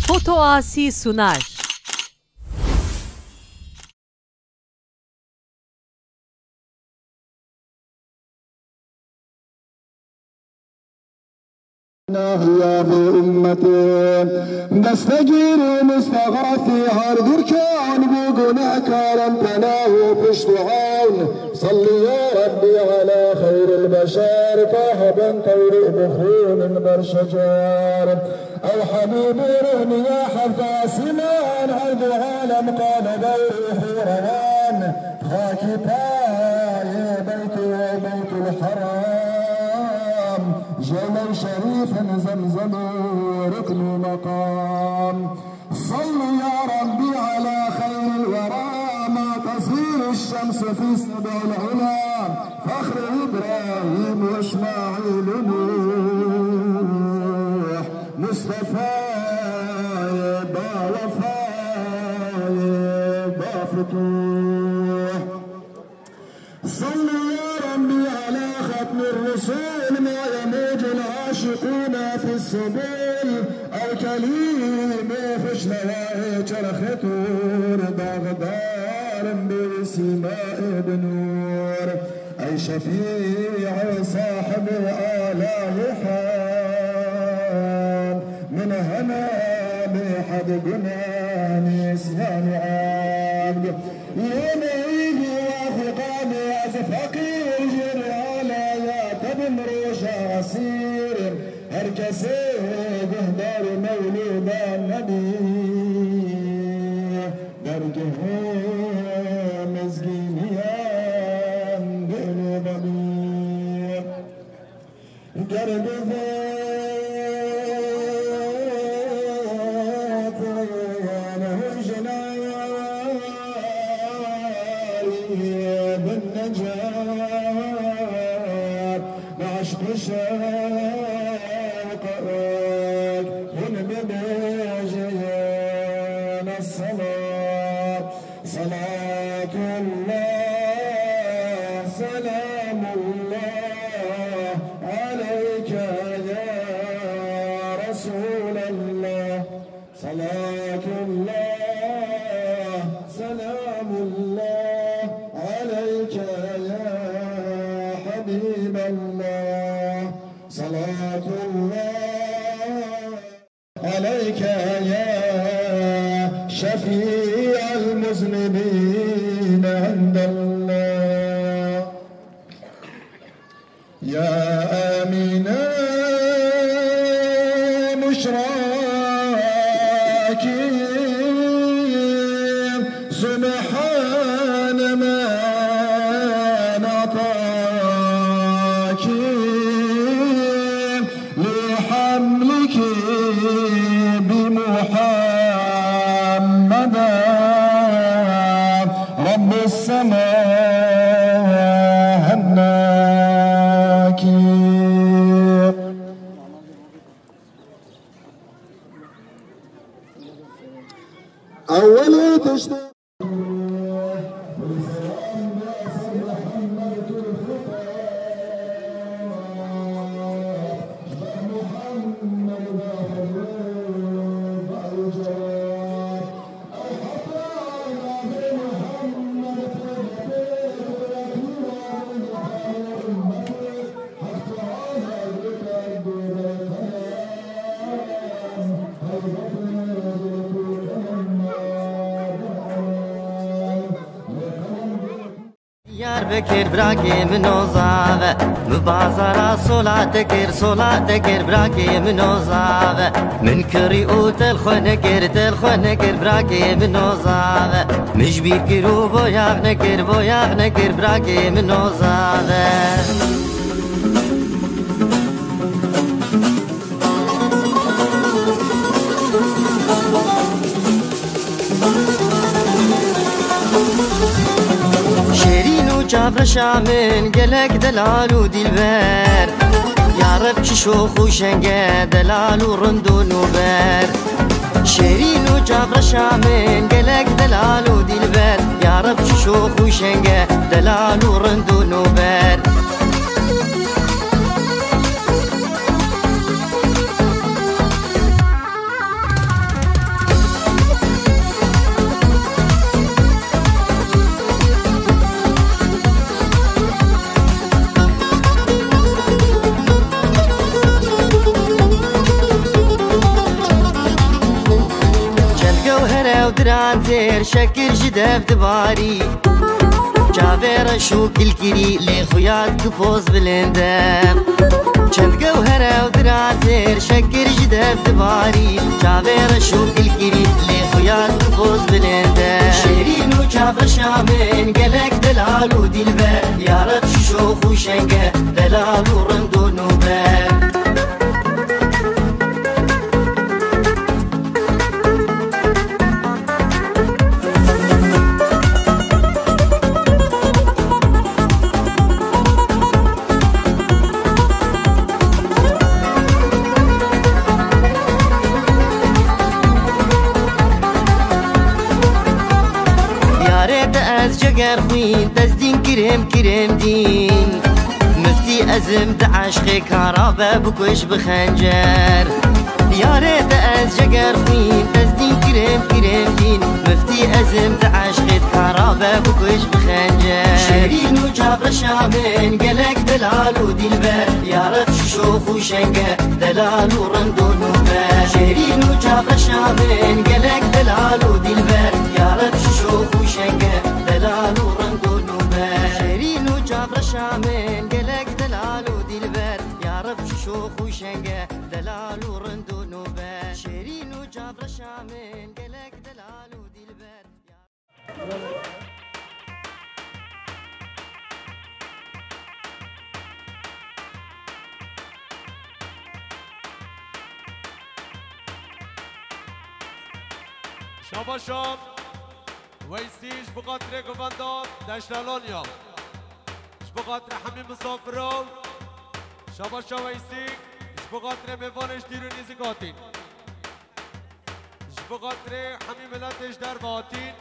Foto Asi sunar. يا بأمتي نستجير مستغاثي هاردر كان بقنا كارم تناه بشتعان صلي يا ربي على خير البشر فهبا طير بخون برشجار أو حبيب رهن يا حفا سمان عرض عالم قال بيح روان خاكي يا بيت وبيت الحرام جمل شريف زمزم ركن مقام صل يا ربي على خير الورى ما تصير الشمس في سبع العلا فخر ابراهيم واسماعيل نوح مصطفى يبا وفا يبا فتوح صل يا ربي على ختم الرسول ما يموج العاشقون في السبل او كليم فش نواهي شرختور باغدار بسماء بنور اي شفيع صاحب آله حال من هنا بحد قنا نسيان عبد يمين وافقاني فقير جريالا يا تبن روشا عصير هركسي قهدار مولود النبي درجه مزقينيان بنو ضمير قرب بالنجار بعشق شوق هن بمجيان الصلاة صلاة الله سلام الله عليك يا رسول الله صلاة الله سلام الله عليك يا حبيب الله صلاة الله عليك يا شفيع المذنبين عند الله يا آمنا مشراكي سبحان ما نطاك لحملك بمحمد رب السماء هناك أول تشتاق بكر براكي منو زاغ مبازرا صلاة كر براكي منو زاغ من كريو تلخنكر براكي منو زاغ مجبير كرو بوياغ نكر براكي منو زاغ جابر شامن قلق دلال ودلبر يا رب شوخ وشنقه دلال ورندو نوبر شيرين وجابر شامن قلق دلال ودلبر يا رب شوخ وشنقه دلال ورندو نوبر دران زير شكر جدف دباري جاوير شو كل كري لي خويات كبوز بلندم چند جوهرة ودران زير شكر جدف دباري جاوير شو كل كري لي خويات كبوز بلندم شيرين وجافر شامن قلق دلال ودلبر يا رب شوخ وشنقه دلال ورندو نوبر جگر خوین دزدین کرم دین مفتی ازم دعشق کارابه بکش بخنجر یاره دز جگر خوین دزدین کرم دین مفتی ازم دعشق کارابه بکش بخنجر شیرین و جافر شامن گلک دلال و دلبر یاره شوخ و شنگه دلال و رند و نوبر شیرین و جافر شامن گلک دلال و دلبر یاره شوخ و شنگه دلال ورند ونوبر شيرين وجافر شامن قلق دلال ودلبر يا رب شوخ وشنقه دلال ورند ونوبر شيرين وجافر شامن قلق دلال ودلبر شابا شام ويسيش بقدر قفندان دشتالونيا بقدر حمي مسافرون شابا شام ويسيك بقدر مفانش ديروني زكاتين بقدر حمي ملتش درباتين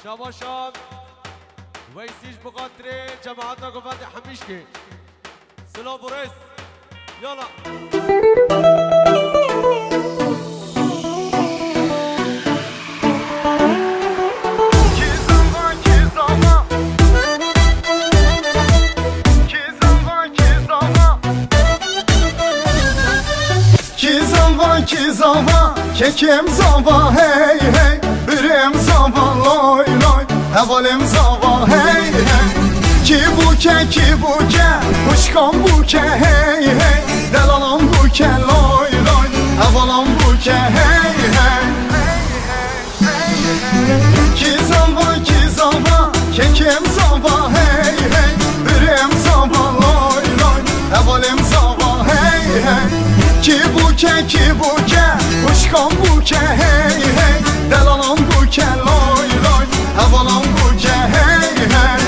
شابا شام ويسيش بقدر جماعتنا قفند حميشكي سلام بوريس يلا Ki zava, kekim zava, hey hey, birim zava, loy loy, hevalim zava, hey hey. Ki buke, kuşkan buke, hey hey, delalam buke, loy loy, hevalam buke, hey hey. Ki zava, kekim zava, hey hey, birim zava, loy loy, hevalim zava, hey hey. Ki buke, kuşkan buke, hey hey, delalam buke, loy loy, hevalam buke, hey hey.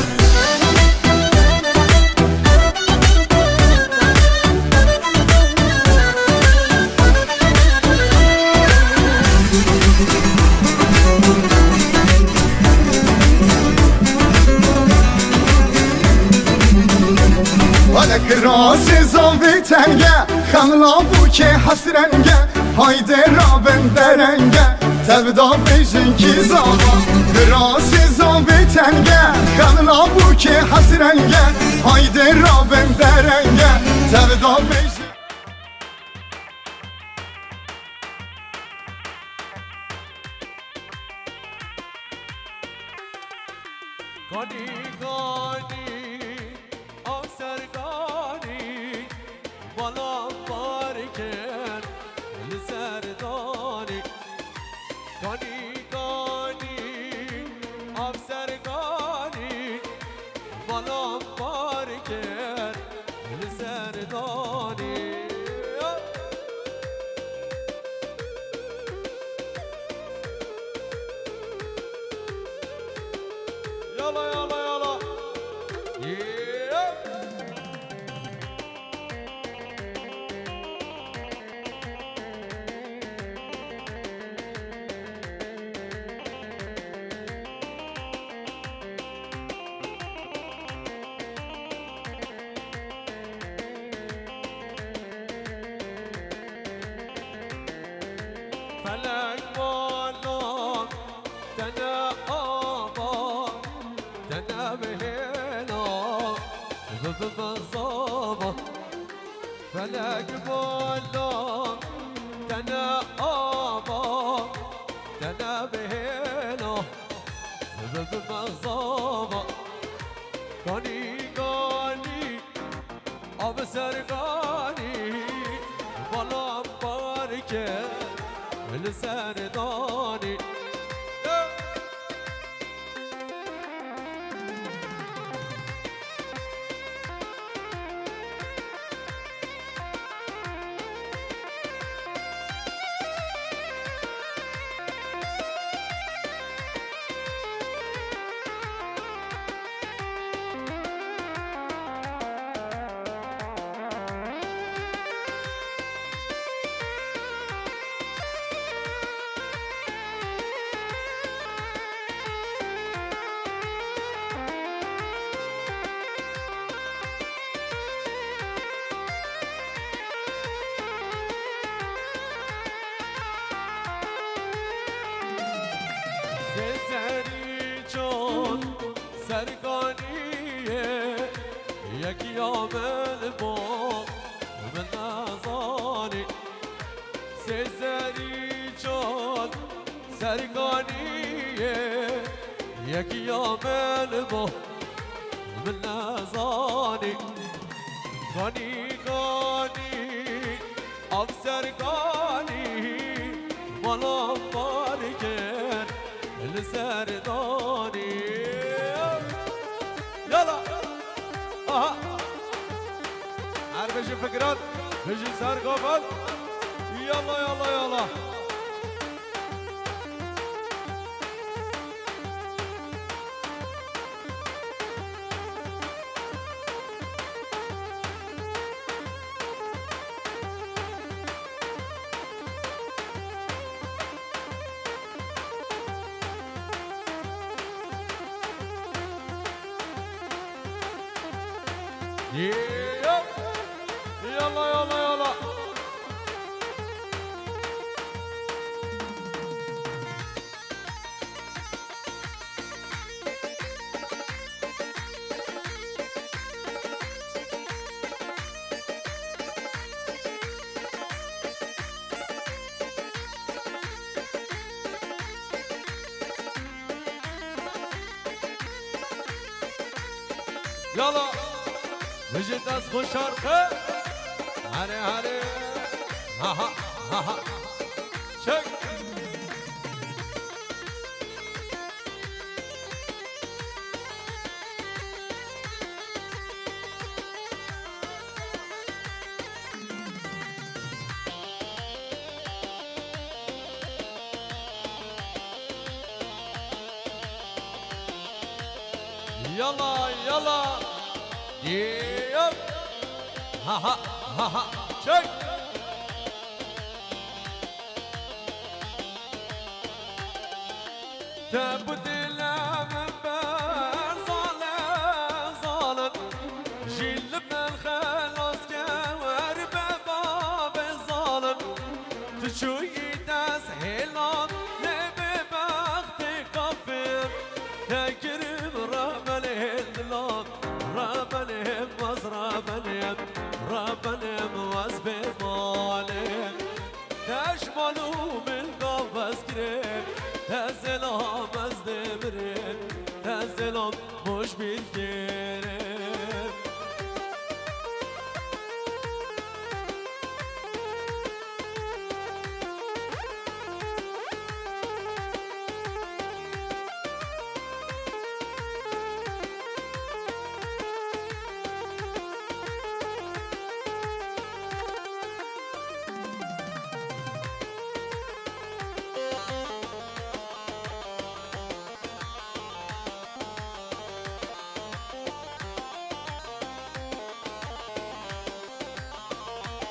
Krasi zavi tenge, xanla buke hasrenge, hayde raben derenge, tevda bejin ki zava. Krasi zavi tenge, xanla buke hasrenge, hayde raben derenge, tevda bejin. Gani gani Avsergani Bala barken Lizerdani Gani gani Avsergani Bala barken Lizerdani Yalla yalla yalla فلك والله تنا آبا تنا بهنا ببصابة فلك والله تنا آبا تنا بهنا نظامة قاني قاني أبسرقاني بلا مباركة لسرداني سرقانية يك يوم البو من نظاني سيزري جون سرقانية يك يوم البو من نظاني غني غني أبصر غني ولا باركن لسرداني يلا عارف ايش الفكرات بيجي صار قبل يلا يلا يلا يلا يلا يلا يلا وجد أسخن شرقه هاري هاري ها ها ها ها شك يلا يلا يب ها ها ها ها شك تبت من ظالم ظالم جيل من الخلاص كور بباب الظالم تشوي تسهيلات لببخت كفر تكرم رمل الهلال ربنا مزربنا ربنا واسبه ماله تشملو من قفص كريم تزلام از دبرين تزلام مش بالكريم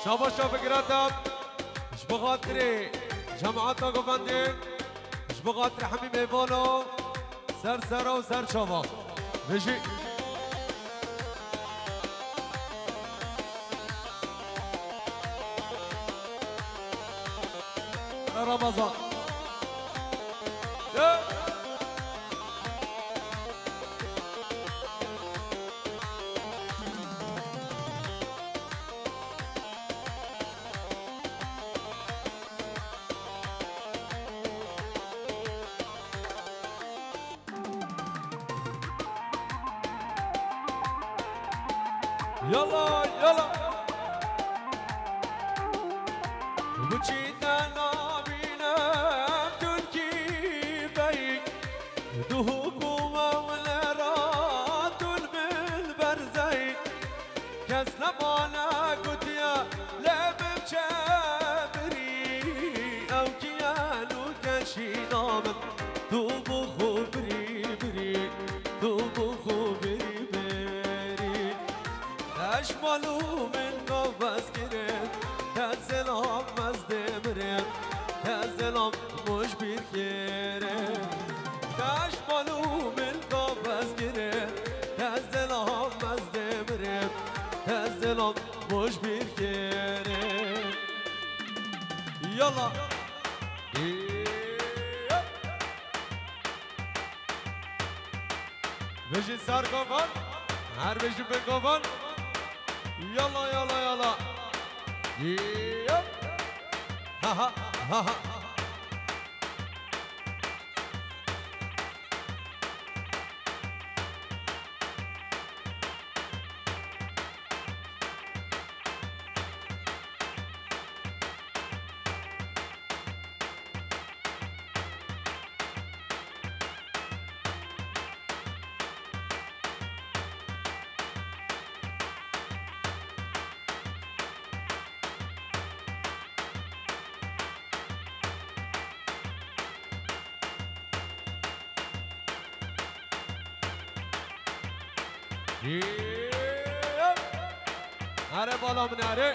شابا شابا قراتب اش بخاطري جماعتنا قفندين اش بخاطري حميم ايفانو سر سر و سر شابا بيجي رمضان يلا يلا بچیتا نابینم ترکی بی دوهکو مولرات بالبرزی کس نبانا گوتیا لبم چبری او کیانو کشیدامم تو بخو بری بری تو بخو بری بری اشمالو من قفص گرم تزلام مزدمرم تزلام مش بیر کرم اشمالو من قفص گرم تزلام مزدمرم تزلام مش بیر کرم يلا بيجي صار كوفان هر بيجي بكوفان يلا يلا يلا ها ها ها ها अरे बोलो अपने अरे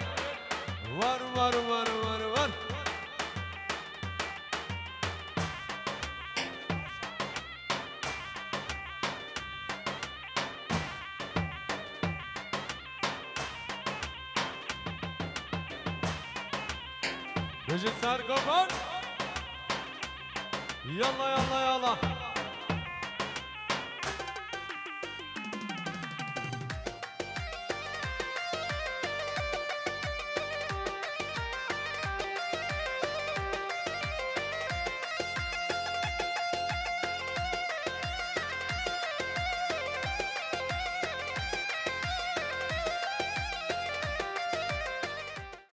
वर वर वर वर वर بيجي صار كوفان يلا يلا يلا